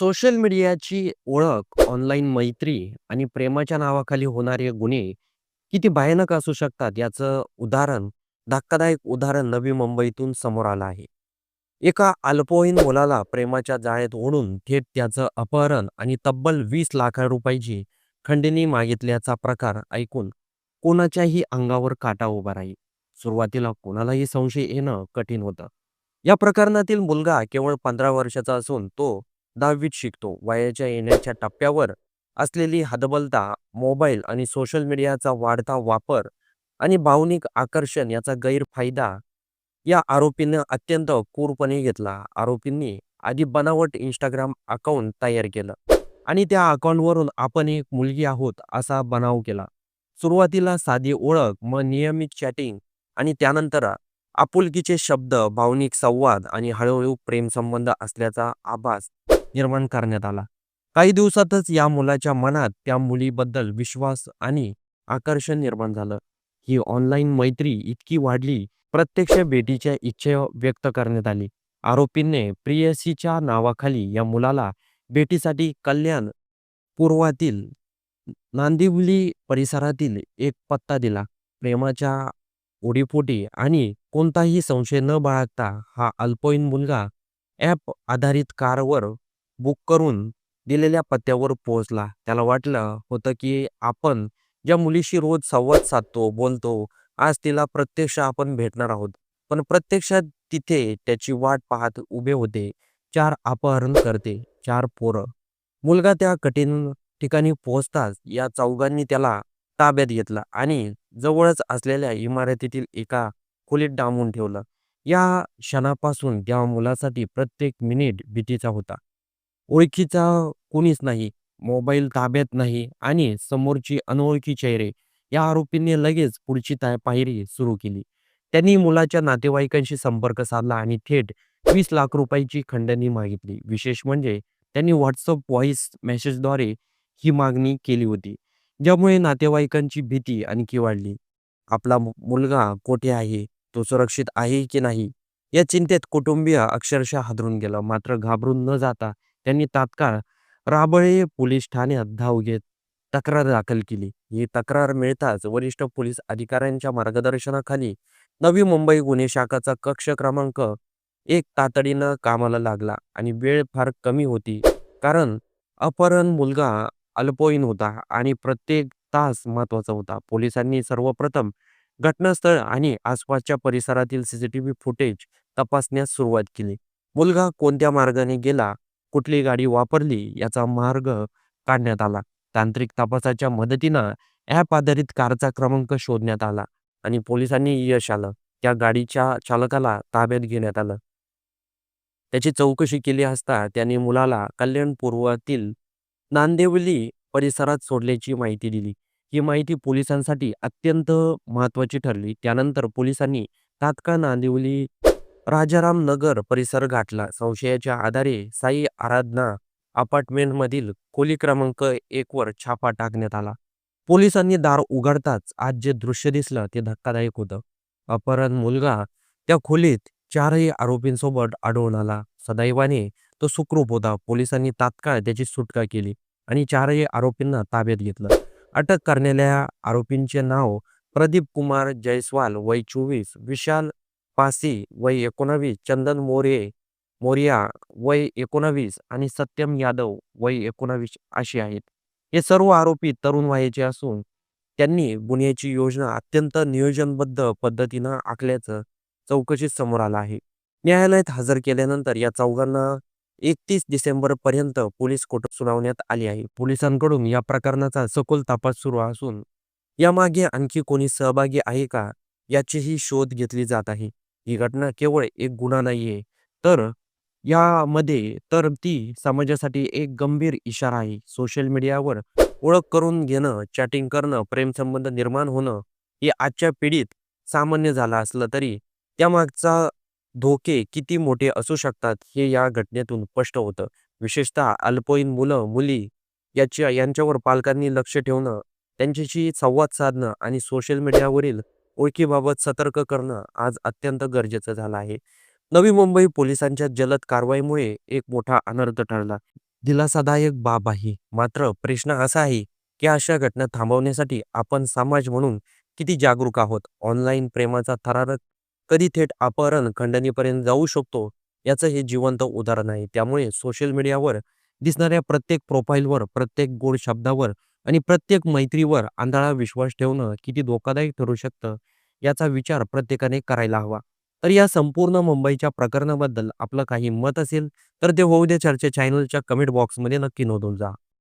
Social मीडियाची ओळख, online मैत्री आणि प्रेमाच्या नावाखाली होणारे गुन्हे किती भयानक असू शकतात याचं धक्कादायक उदाहरण नवी मुंबईतून समोर आलं आहे. एका अल्पवयीन मुलाला प्रेमाच्या जाळ्यात ओढून थेट त्याचं अपहरण आणि तब्बल 20 लाख रुपयाची खंडणी मागितल्याचा प्रकार ऐकून कोणाच्याही अंगावर काटा उभा राहील. सुरुवातीला कोणालाही संशय येणं कठीण होतं. या प्रकरणातील मुलगा केवळ 15 वर्षाचा असून तो 10वीत शिकतो. वयाच्या येण्याच्या टप्प्यावर असलेली हतबलता, मोबाईल आणि सोशल मीडियाचा वाढता वापर आणि भावनिक आकर्षण याचा गैरफायदा या आरोपीनं अत्यंत क्रूरपणे घेतला. आरोपींनी आधी बनावट Instagram अकाउंट तयार केलं आणि त्या अकाउंटवरून आपण एक मुलगी आहोत असा बनाव केला. सुरुवातीला साधी ओळख, मग नियमित चॅटिंग आणि त्यानंतर आपुलकीचे शब्द, भावनिक संवाद आणि हळूहळू प्रेमसंबंध असल्याचा आभास निर्माण करण्यात आला. काही दिवसातच या मुलाच्या मनात त्या मुलीबद्दल विश्वास आणि आकर्षण निर्माण झालं. ही ऑनलाईन मैत्री इतकी वाढली, प्रत्यक्ष भेटीच्या इच्छा व्यक्त करण्यात आली. आरोपींनी प्रेयसीच्या नावाखाली या मुलाला भेटीसाठी कल्याण पूर्वातील नांदिवली परिसरातील एक पत्ता दिला. प्रेमाच्या ओढीपोटी आणि कोणताही संशय न बाळगता हा अल्पवयीन मुलगा ॲप आधारित कारवर बुक करून दिलेल्या पत्त्यावर पोहोचला. त्याला वाटलं होतं की आपण ज्या मुलीशी रोज संवाद साधतो, बोलतो, आज तिला प्रत्यक्ष आपण भेटणार आहोत. पण प्रत्यक्षात तिथे त्याची वाट पाहत उभे होते 4 अपहरणकर्ते, 4 पोरं. मुलगा त्या कठीण ठिकाणी पोहोचताच या चौघांनी त्याला ताब्यात घेतलं आणि जवळच असलेल्या इमारतीतील एका खोलीत डांबून ठेवलं. या क्षणापासून त्या मुलासाठी प्रत्येक मिनिट भीतीचा होता. ओळखीचा कोणीच नाही, मोबाईल ताब्यात नाही आणि समोरची अनोळखी चेहरे. या आरोपींनी लगेच पुढची पायरी सुरू केली. त्यांनी मुलाच्या नातेवाईकांशी संपर्क साधला आणि थेट 20 लाख रुपयाची खंडणी मागितली. विशेष म्हणजे त्यांनी WhatsApp व्हॉइस मेसेजद्वारे ही मागणी केली होती. ज्यामुळे नातेवाईकांची भीती आणखी वाढली. आपला मुलगा कोठे आहे? तो सुरक्षित आहे की नाही? या चिंतेत कुटुंबीय अक्षरशः हादरून गेलं. मात्र घाबरून न जाता त्यांनी तात्काळ राबळे पोलीस ठाण्यात धाव घेत तक्रार दाखल केली. ही तक्रार मिळताच वरिष्ठ पोलीस अधिकाऱ्यांच्या मार्गदर्शनाखाली नवी मुंबई गुन्हे शाखाचा कक्ष क्रमांक 1 तातडीनं कामाला लागला आणि वेळ फार कमी होती. कारण अपहरण मुलगा अल्पवयीन होता आणि प्रत्येक तास महत्त्वाचा होता. पोलिसांनी सर्वप्रथम घटनास्थळ आणि आसपासच्या परिसरातील सीसीटीव्ही फुटेज तपासण्यास सुरुवात केली. मुलगा कोणत्या मार्गाने गेला, कुठली गाडी वापरली याचा मार्ग काढण्यात आला. तांत्रिक तपासाच्या मदतीनं ॲप आधारित कारचा क्रमांक शोधण्यात आला आणि पोलिसांनी यश आलं. त्या गाडीच्या चालकाला ताब्यात घेण्यात आलं. त्याची चौकशी केली असता त्याने मुलाला कल्याणपूर्वातील नांदिवली परिसरात सोडल्याची माहिती दिली. ही माहिती पोलिसांसाठी अत्यंत महत्त्वाची ठरली. त्यानंतर पोलिसांनी तात्काळ नांदिवली राजाराम नगर परिसर गाठला. संशयाच्या आधारे साई आराधना अपार्टमेंटमधील खोली क्रमांक 1 वर छापा टाकण्यात आला. पोलिसांनी दार उघडताच आज जे दृश्य दिसलं ते धक्कादायक होतं. अपहरण मुलगा त्या खोलीत 4ही आरोपींसोबत आढळून आला. सदैवाने तो सुखरूप होता. पोलिसांनी तात्काळ त्याची सुटका केली आणि 4ही आरोपींना ताब्यात घेतलं. अटक करण्याच्या आरोपींचे नाव प्रदीप कुमार जयस्वाल वय 24, विशाल पासी वय 19, चंदन मोरिया वय 19 आणि सत्यम यादव वय 19 असे आहेत. हे सर्व आरोपी तरुण वयाचे असून त्यांनी गुन्ह्याची योजना अत्यंत नियोजनबद्ध पद्धतीनं आखल्याचं चौकशीत समोर आलं आहे. न्यायालयात हजर केल्यानंतर या चौघांना 31 डिसेंबरपर्यंत पोलीस कोठडी सुनावण्यात आली आहे. पोलिसांकडून या प्रकरणाचा सखोल तपास सुरू असून यामागे आणखी कोणी सहभागी आहे का याचीही शोध घेतली जात आहे. ही घटना केवळ एक गुन्हा नाहीये, तर ती समाजासाठी एक गंभीर इशारा आहे. सोशल मीडियावर ओळख करून घेणं, चॅटिंग करणं, प्रेमसंबंध निर्माण होणं हे आजच्या पिढीत सामान्य झालं असलं तरी त्यामागचा धोके किती मोठे असू शकतात हे या घटनेतून स्पष्ट होतं. विशेषतः अल्पवयीन मुलं-मुली यांच्यावर पालकांनी लक्ष ठेवणं, त्यांच्याशी संवाद साधणं आणि सोशल मीडियावरील ओळखीबाबत सतर्क करणं आज अत्यंत गरजेचं झालं आहे. नवी मुंबई पोलिसांच्या जलद कारवाईमुळे एक मोठा अनर्थ टळला. दिलासादायक बाब आहे. मात्र प्रश्न असा आहे, की अशा घटना थांबवण्यासाठी आपण समाज म्हणून किती जागरूक आहोत? ऑनलाईन प्रेमाचा थरारक कधी थेट अपहरण, खंडणीपर्यंत जाऊ शकतो, याचं हे जिवंत उदाहरण आहे. त्यामुळे सोशल मीडियावर दिसणाऱ्या प्रत्येक प्रोफाईलवर, प्रत्येक गोड शब्दावर आणि प्रत्येक मैत्रीवर आंधळा विश्वास ठेवणं किती धोकादायक ठरू शकतं, याचा विचार प्रत्येकाने करायला हवा. तर या संपूर्ण मुंबईच्या प्रकरणाबद्दल आपलं काही मत असेल, तर ते होऊ दे चर्चा चॅनलच्या कमेंट बॉक्समध्ये नक्की नोंदवून जा.